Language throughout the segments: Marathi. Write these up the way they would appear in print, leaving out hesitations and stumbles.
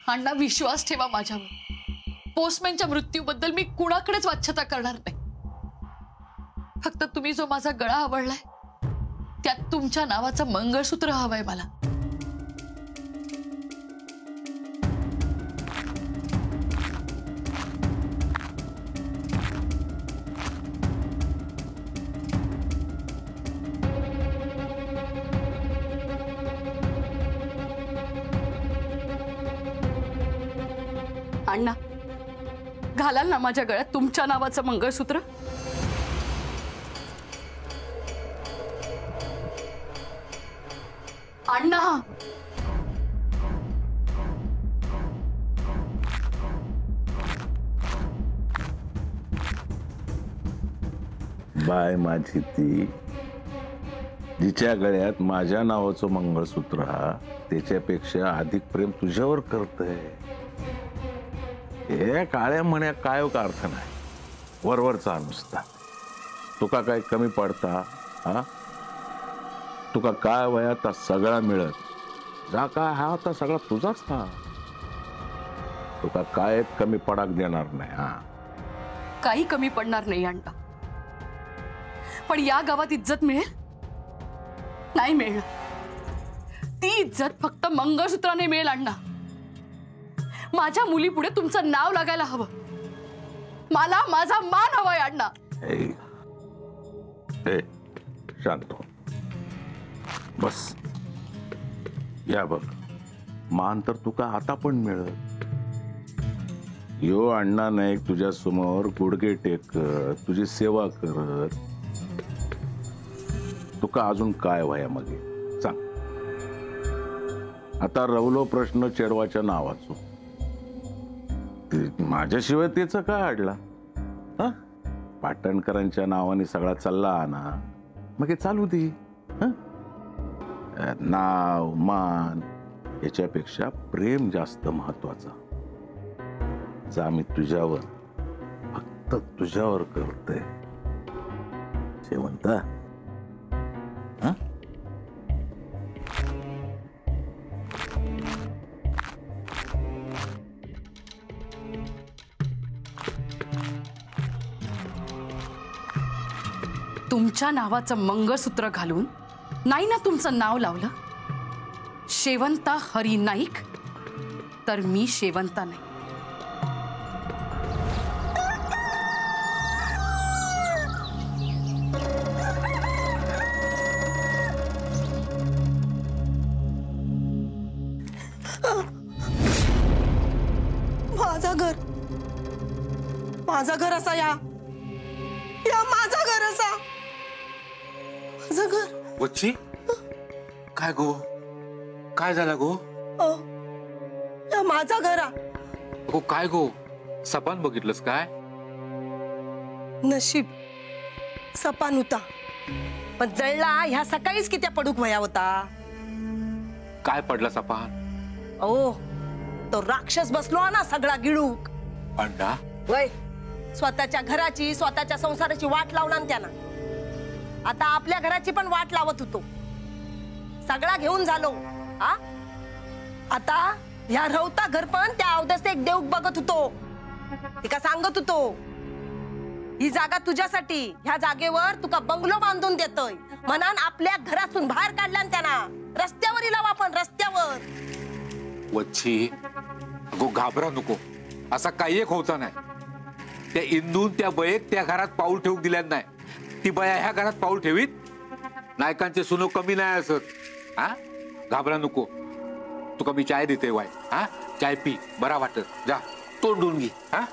अण्णा विश्वास ठेवा माझ्यावर। पोस्टमॅनच्या मृत्यूबद्दल मी कुणाकडेच वाच्यता करणार नाही। फक्त तुम्ही जो माझा गळा आवडलाय त्यात तुमच्या नावाचं मंगळसूत्र हवंय मला। अण्णा घालाल ना माझ्या गळ्यात तुमच्या नावाचं मंगळसूत्र? अण्णा बाय माझी ती जिच्या गळ्यात माझ्या नावाचं मंगळसूत्र हा त्याच्यापेक्षा अधिक प्रेम तुझ्यावर करतय। हे काळ्या म्हण्या काय का अर्थ नाही, वरवरचा नुसता। तुका काय कमी पडता? हा तुका काय वयात सगळा मिळत जा काय हा आता सगळा तुझाच हा। तुका काय कमी पडाक देणार नाही। हा काही कमी पडणार नाही अण्णा, पण या गावात इज्जत मिळेल नाही मिळणार। ती इज्जत फक्त मंगळसूत्राने मिळेल अण्णा। माझ्या मुली पुढे तुमचं नाव लागायला हवं, मला माझा मान हवाय अण्णा। शांत हो, बस। या बघ, मान तर तुका आता पण मिळत। यो अण्णा नाईक तुझ्या समोर गुडघे टेकत तुझी सेवा करत तुका अजून काय वया मगे सांग? आता रवलो प्रश्न चेडवाच्या नावाचो, माझ्याशिवाय त्याचं काय अडला? हा पाटणकरांच्या नावाने सगळा चालला ना, मग हे चालू दे। नाव मान याच्यापेक्षा प्रेम जास्त महत्वाचा। जा मी तुझ्यावर फक्त तुझ्यावर करतोय शेवंता। तुमच्या नावाचं मंगळसूत्र घालून नाही ना तुमचं नाव लावलं, शेवंता हरी नाईक, तर मी शेवंता नाही। माझा घर असा या माझा घर असा माझं घर। वच्ची काय गो, काय झाला गो? या माझा घर गो काय गो, सपान बघितलंस काय? नशीब सपान होता, पण जळला ह्या सकाळीच किती पडूक वया होता। काय पडला सपान? ओ तो राक्षस बसलो ना सगळा गिळूक। अण्णा वय स्वतःच्या घराची स्वतःच्या संसाराची वाट लावला त्यानं, आता आपल्या घराची पण वाट लावत होतो। सगळा घेऊन झालो आ? आता ह्या रवता घर पण त्या अवदसे एक देव बघत होतो, तिका सांगत होतो ही जागा तुझ्यासाठी, ह्या जागेवर तुका बंगलो बांधून देतोय म्हणान आपल्या घरातून बाहेर काढला त्यांना। रस्त्यावर लावा पण रस्त्यावर। वच्ची गो घाबरा नको, असा काही एक होता नाही। त्या इंदून त्या बयेक त्या घरात पाऊल ठेवूक दिल्या नाही, ती बया ह्या घरात पाऊल ठेवीत? नायकांचे सुनो कमी नाही असत। हा घाबरा नको, तुका मी चाय देते वाय, हा चाय पी, बरा वाटत। जा तोंडून घे। हा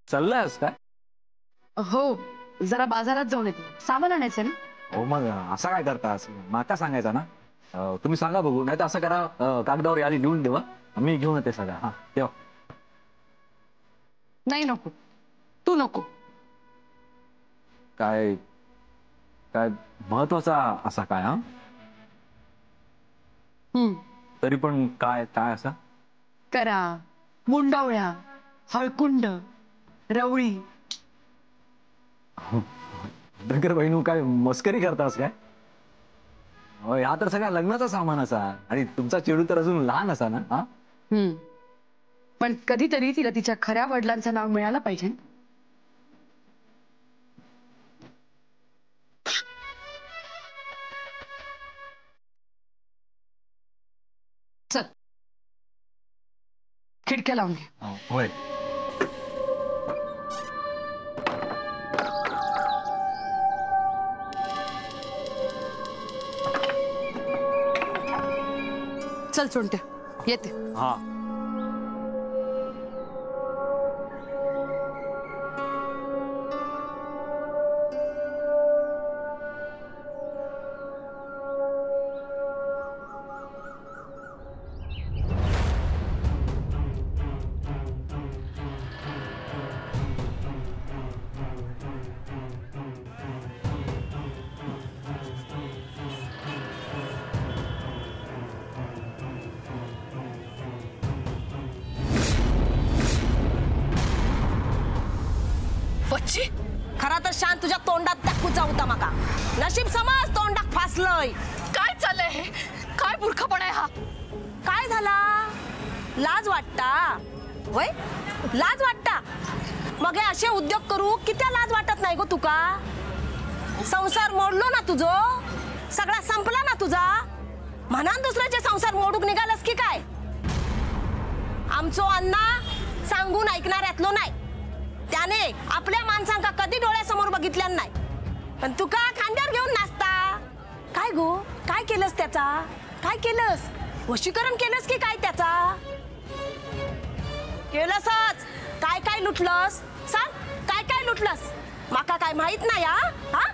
चाललायस काय? हो जरा बाजारात जाऊन येते, सामान आणायचं ना। हो मग असं काय करता? माका सांगायचा ना, तुम्ही सांगा बघू, नाही तर असं करा, कागदावर यादी लिहून देवा, मी घेऊन येते सगळं। हा तेव्हा नाही नको, तू नको। काय काय महत्वाचा असा काय? हा तरी पण काय काय असा? करा, मुंडावळ्या, हळकुंड, रवळी. डंगर बहिणू काय मस्करी करतास काय? हा तर सगळ्या लग्नाचा सामान असा आणि तुमचा चेडू तर अजून लहान असा ना. हा पण कधीतरी तिला तिच्या खऱ्या वडिलांचं नाव मिळालं पाहिजे. चल, खिडक्या लावून घे. होय. चल सोनट्या, येते. हा वच्ची, खरा तर शान तुझ्या तोंडात टाकूचा होता माका. नशीब समज तोंडात फासलंय. काय चाललंय हे? काय मूर्खपणा आहे हा? काय झाला? लाज वाटता होय? लाज वाटता? मग हे असे उद्योग करू किती लाज वाटत नाही गो तुका? संसार मोडलो ना तुझो, सगळा संपला ना तुझा. म्हणा दुसऱ्याचे संसार मोडूक निघालस की काय? आमचो अण्णा सांगून ऐकणाऱ्यातलो नाही. त्याने आपल्या माणसांका कधी डोळ्यासमोर बघितल्या नाही. पण तुका खांद्यावर घेऊन नाचता. काय गो, काय केलंस त्याचा? काय केलंस? वशीकरण केलंस की काय त्याचा? केलंसच. काय काय लुटलंस? सांग, काय काय लुटलंस? माका काय माहित नाही. हा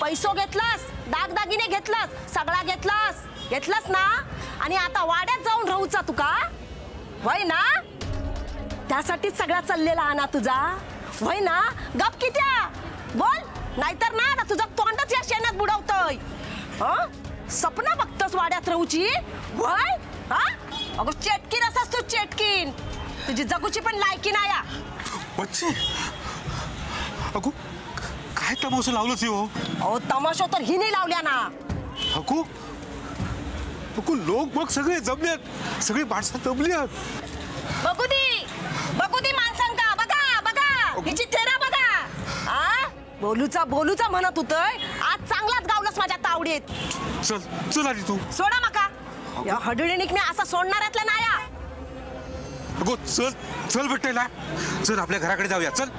पैसो घेतलास, दागदागिने घेतलास, सगळा घेतलास ना. आणि आता वाड्यात जाऊन राहूचा तुका वय ना? त्यासाठीच सगळा चाललेला हा ना तुझा वय ना? गप कित्या बोल, नाहीतर ना तुझं तोंडच या शेणात बुडवतोय. सपना बघतोस वाड्यात राहूची वय? अगं चेटकीन असास तू, चेटकीन. तुझी जगूची पण लायकी नाही. बच्ची, अगो काय तमाशा लावलंस हो? अहो तमाशा तर हिने लावल्या ना. अगो अगो लोक बघ सगळे जमलेत, सगळी माणसं जमल्यात. बघू दे माणसांका. बघा हिची चेहरा बघा. बोलूचा म्हणत होतोय. आज चांगलाच गावलंस माझ्या तावडीत. चल आधी तू. सोडा माका. या हडळीनिक मी असा सोडणाऱ्यातला नाया. अगो चल भेटायला. चल आपल्या घराकडे जाऊया. चल.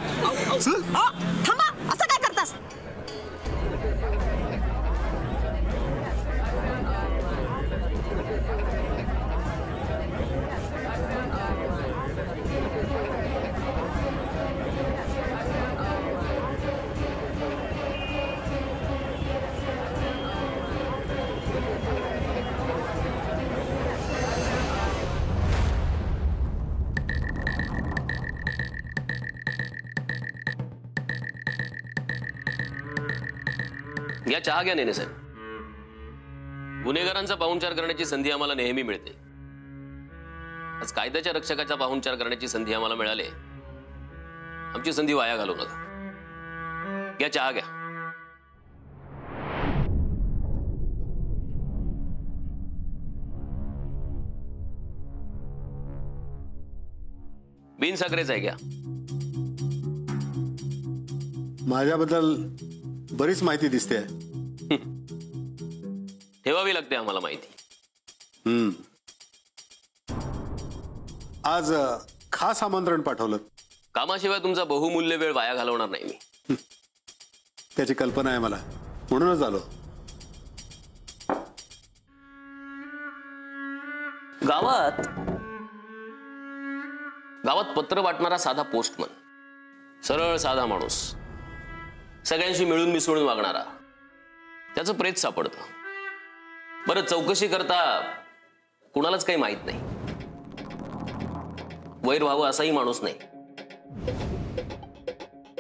थांबा, असं काय करतास? या चहा घ्या नेने साहेब. गुन्हेगारांचा पाहुणचार करण्याची संधी आम्हाला नेहमी मिळते. आज कायद्याच्या रक्षकाचा पाहुणचार करण्याची संधी आम्हाला मिळाली. आमची संधी वाया घालू नका. या चहा घ्या. बिन साखरेचा आहे घ्या. माझ्याबद्दल बरीच माहिती दिसते. ठेवावी लागते आम्हाला माहिती. आज खास आमंत्रण पाठवलं. कामाशिवाय तुमचा बहुमूल्य वेळ वाया घालवणार नाही मी. त्याची कल्पना आहे मला, म्हणूनच आलो. गावात पत्र वाटणारा साधा पोस्टमन, सरळ साधा माणूस, सगळ्यांशी मिळून मिसळून वागणारा, त्याचं प्रेत सापडतं. बरं, चौकशी करता कुणालाच काही माहित नाही. वैर व्हावं असाही माणूस नाही.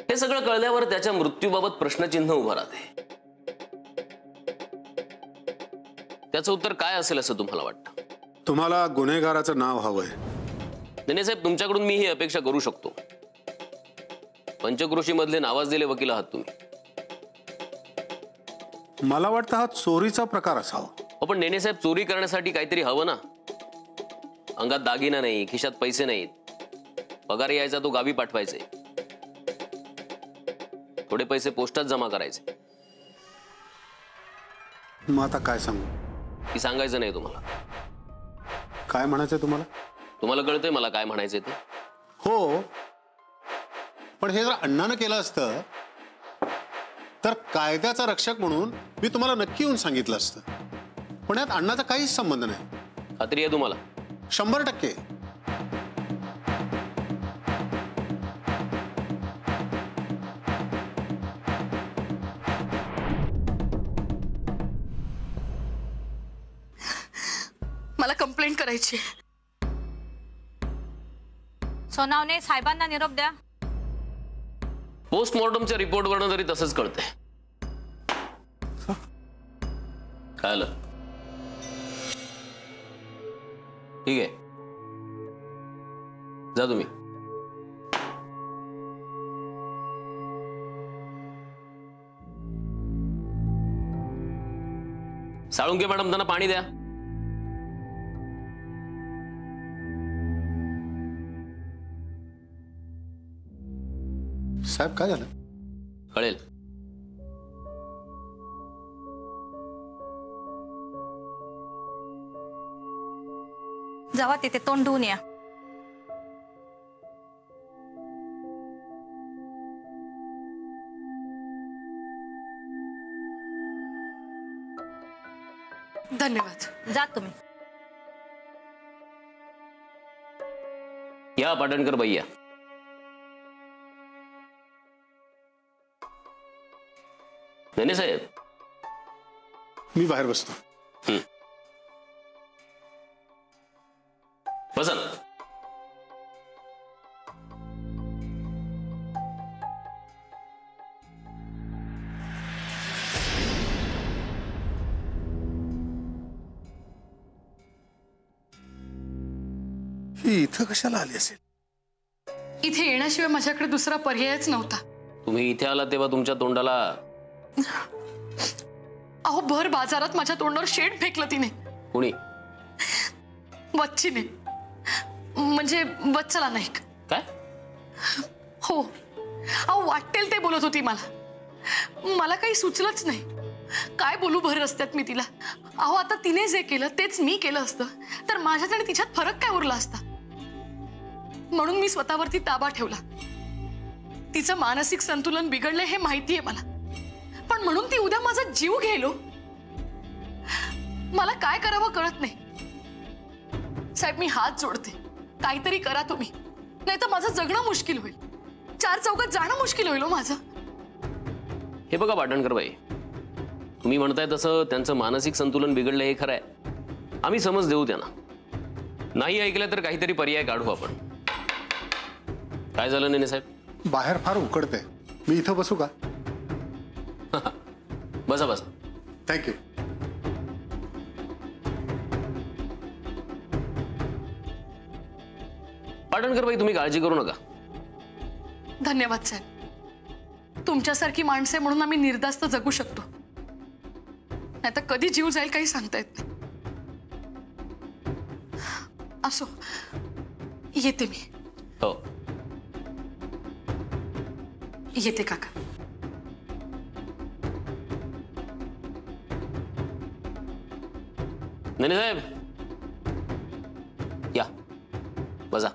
हे सगळं कळल्यावर त्याच्या मृत्यूबाबत प्रश्नचिन्ह उभं राहते. त्याचं उत्तर काय असेल असं तुम्हाला वाटतं? तुम्हाला गुन्हेगाराचं नाव हवंय. नेने साहेब, तुमच्याकडून मी ही अपेक्षा करू शकतो. पंचक्रोशी मधले नावाजलेले वकील आहात तुम्ही. मला वाटतं हा चोरीचा प्रकार असावा. पण नेने साहेब, चोरी करण्यासाठी काहीतरी हवं ना. अंगात दागिना नाही, खिशात पैसे नाहीत, पगार यायचा तो गावी पाठवायचे, थोडे पैसे पोस्टात जमा करायचे. मग आता काय सांगू? की सांगायचं नाही तुम्हाला? काय म्हणायचंय तुम्हाला? तुम्हाला कळतंय मला काय म्हणायचंय ते? हो, पण हे जर अण्णानं केलं असतं तर कायद्याचा रक्षक म्हणून मी तुम्हाला नक्की येऊन सांगितलं असतं. पण यात अण्णाचा काहीच संबंध नाही. खात्री आहे तुम्हाला? 100%. मला कंप्लेंट करायची. सोनावणे साहेबांना निरोप द्या. पोस्टमॉर्टमच्या रिपोर्टवरून तरी तसंच कळतंय. काय आलं? ठीक आहे, जा तुम्ही. साळुंके मॅडम, त्यांना पाणी द्या. साहेब, काय झालं? कळेल. जावा तिथे तोंड धुवून या. धन्यवाद. जा तुम्ही. या पाटणकर भैया. नेने साहेब, मी बाहेर बसतो. बसा. ही इथं कशाला आली असेल? इथे येण्याशिवाय माझ्याकडे दुसरा पर्यायच नव्हता. तुम्ही इथे आला तेव्हा तुमच्या तोंडाला अहो, भर बाजारात माझ्या तोंडावर शेड फेकलं तिने. कोणी? वच्छीने, म्हणजे वत्सला नाईक. काय? हो, अहो वाटेल ते बोलत होती मला. मला काही सुचलंच नाही. काय बोलू भर रस्त्यात मी तिला. अहो, आता तिने जे केलं तेच मी केलं असतं तर माझ्यात आणि तिच्यात फरक काय उरला असता. म्हणून मी स्वतःवरती ताबा ठेवला. तिचं मानसिक संतुलन बिघडलंय हे माहितीये मला, पण म्हणून ती उद्या माझा जीव घेलो. मला काय करावं कळत नाही. साहेब, मी हात जोडते, काहीतरी करा तुम्ही, नाही तर माझं जगणं मुश्किल होईल. 4 चौकात जाणं मुश्किल होईल माझं. हे बघा पाटणकर बाई, तुम्ही म्हणताय तसं त्यांचं मानसिक संतुलन बिघडलं हे खरं आहे. आम्ही समज देऊ त्यांना. नाही ऐकलं तर काहीतरी पर्याय काढू आपण. काय झालं नेने साहेब? बाहेर फार उकडतंय, मी इथं बसू का? बसा बसा. थँक्यू. पाटणकर बाई, तुम्ही काळजी करू नका. धन्यवाद साहेब. तुमच्यासारखी माणसे म्हणून आम्ही निर्धास्त जगू शकतो, नाही तर कधी जीव जाईल काही सांगता येत नाही. असो, येते मी. हो, येते काका. नेने साहेब, या बसा.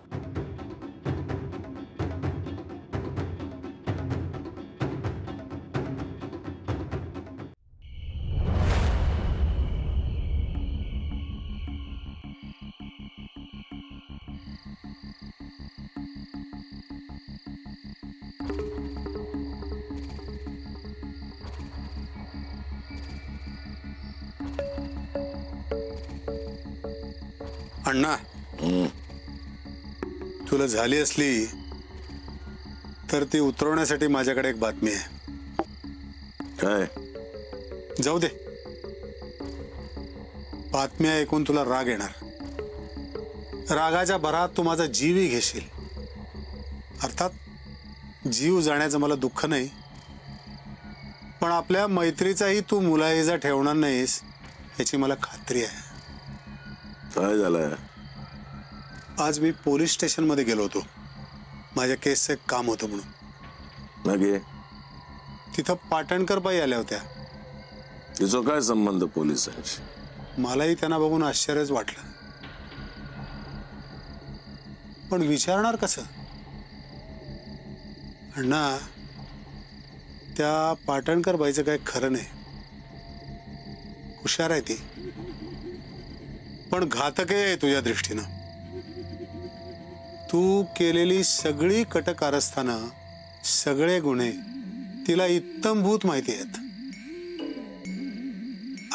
अण्णा, तुला झाली असली तर ती उतरवण्यासाठी माझ्याकडे एक बातमी आहे. काय? जाऊ दे. बातम्या ऐकून तुला राग येणार. रागाच्या भरात तू माझा जीवही घेशील. अर्थात जीव जाण्याचं मला दुःख नाही, पण आपल्या मैत्रीचाही तू मुलाहिजा ठेवणार नाहीस याची मला खात्री आहे. काय झालंय? आज मी पोलीस स्टेशनमध्ये गेलो होतो. माझ्या केसचं एक काम होतं म्हणून. नगे तिथं पाटणकर बाई आल्या होत्या. तिचा काय संबंध पोलिसांशी? मलाही त्यांना बघून आश्चर्यच वाटलं, पण विचारणार कसं? अण्णा, त्या पाटणकर बाईचं काही खरं नाही. हुशार आहे ती, पण घातक आहे तुझ्या दृष्टीनं. तू केलेली सगळी कट कारस्थानं, सगळे गुन्हे तिला इत्तमभूत माहिती आहेत.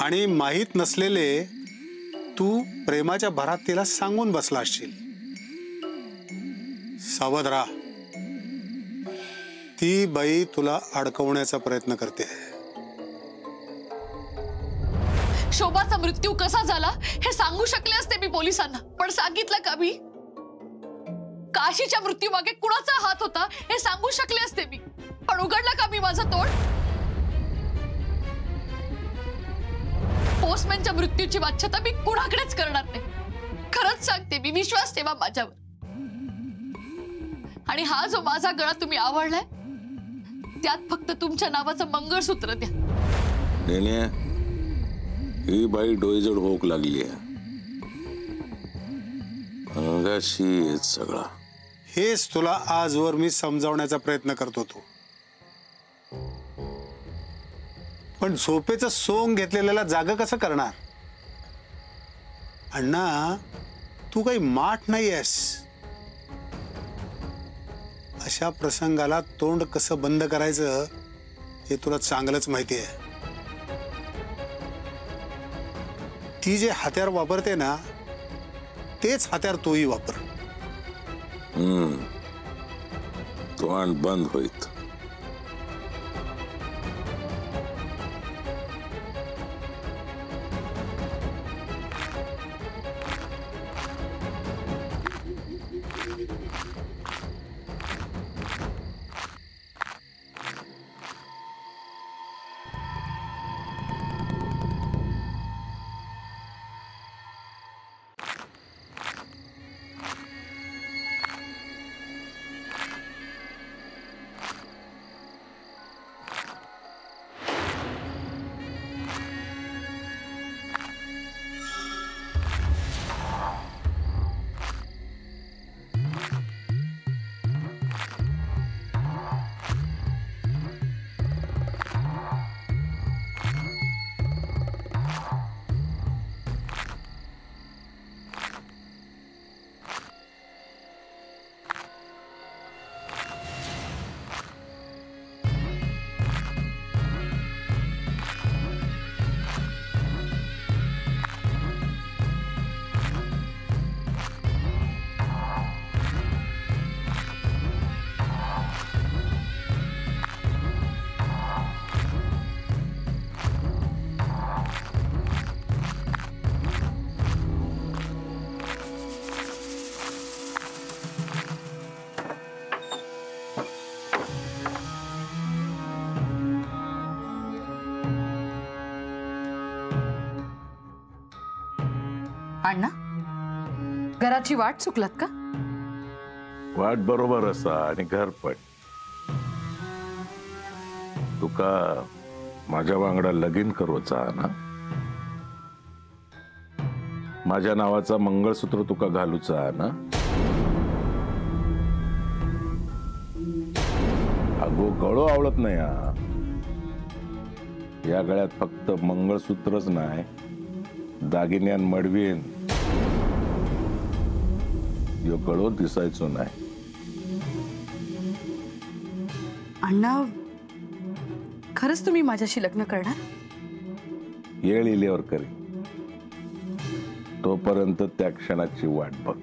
आणि माहीत नसलेले तू प्रेमाच्या भरात तिला सांगून बसला असशील. सावध राहा, ती बाई तुला अडकवण्याचा प्रयत्न करते. शोभाचा मृत्यू कसा झाला हे सांगू शकले असते मी पोलिसांना, पण सांगितलं का मी? काशीच्या मृत्यूमागे कुणाचा हात होता हे सांगू शकले असते मी, पण उघडलं का मी माझं तोंड? पोस्टमॅनच्या मृत्यूची वाच्यता मी कुणाकडेच करणार नाही. खरंच सांगते मी, विश्वास ठेवा माझ्यावर. आणि हा जो माझा गळा तुम्ही आवडलाय त्यात फक्त तुमच्या नावाचं मंगळसूत्र द्या. नेण्या, ही बाई डोईजड होक लागली आहे. अंगाशी सगळा. हेच तुला आजवर मी समजावण्याचा प्रयत्न करत होतो, पण झोपेचं सोंग घेतलेल्याला जाग कसं करणार? अण्णा, तू काही माठ नाहीयेस. अशा प्रसंगाला तोंड कसं बंद करायचं हे तुला चांगलंच माहिती आहे. ती जे हत्यार वापरते ना, तेच हत्यार तोही वापर. तोंड बंद होईत. अण्णा, घराची वाट चुकलात का? वाट बरोबर असा आणि घर पण. तुका माझ्या वांगडा लगीन करूचा ना? माझ्या नावाचा मंगळसूत्र तुका घालूचा ना? अगो, गळो आवडत नाही. या गळ्यात फक्त मंगळसूत्रच नाही, दागिन्यान मडवीन यो गळो दिसायचो नाही. अण्णा, खरंच तुम्ही माझ्याशी लग्न करणार? येळ इल्यावर करी. तोपर्यंत त्या क्षणाची वाट बघ.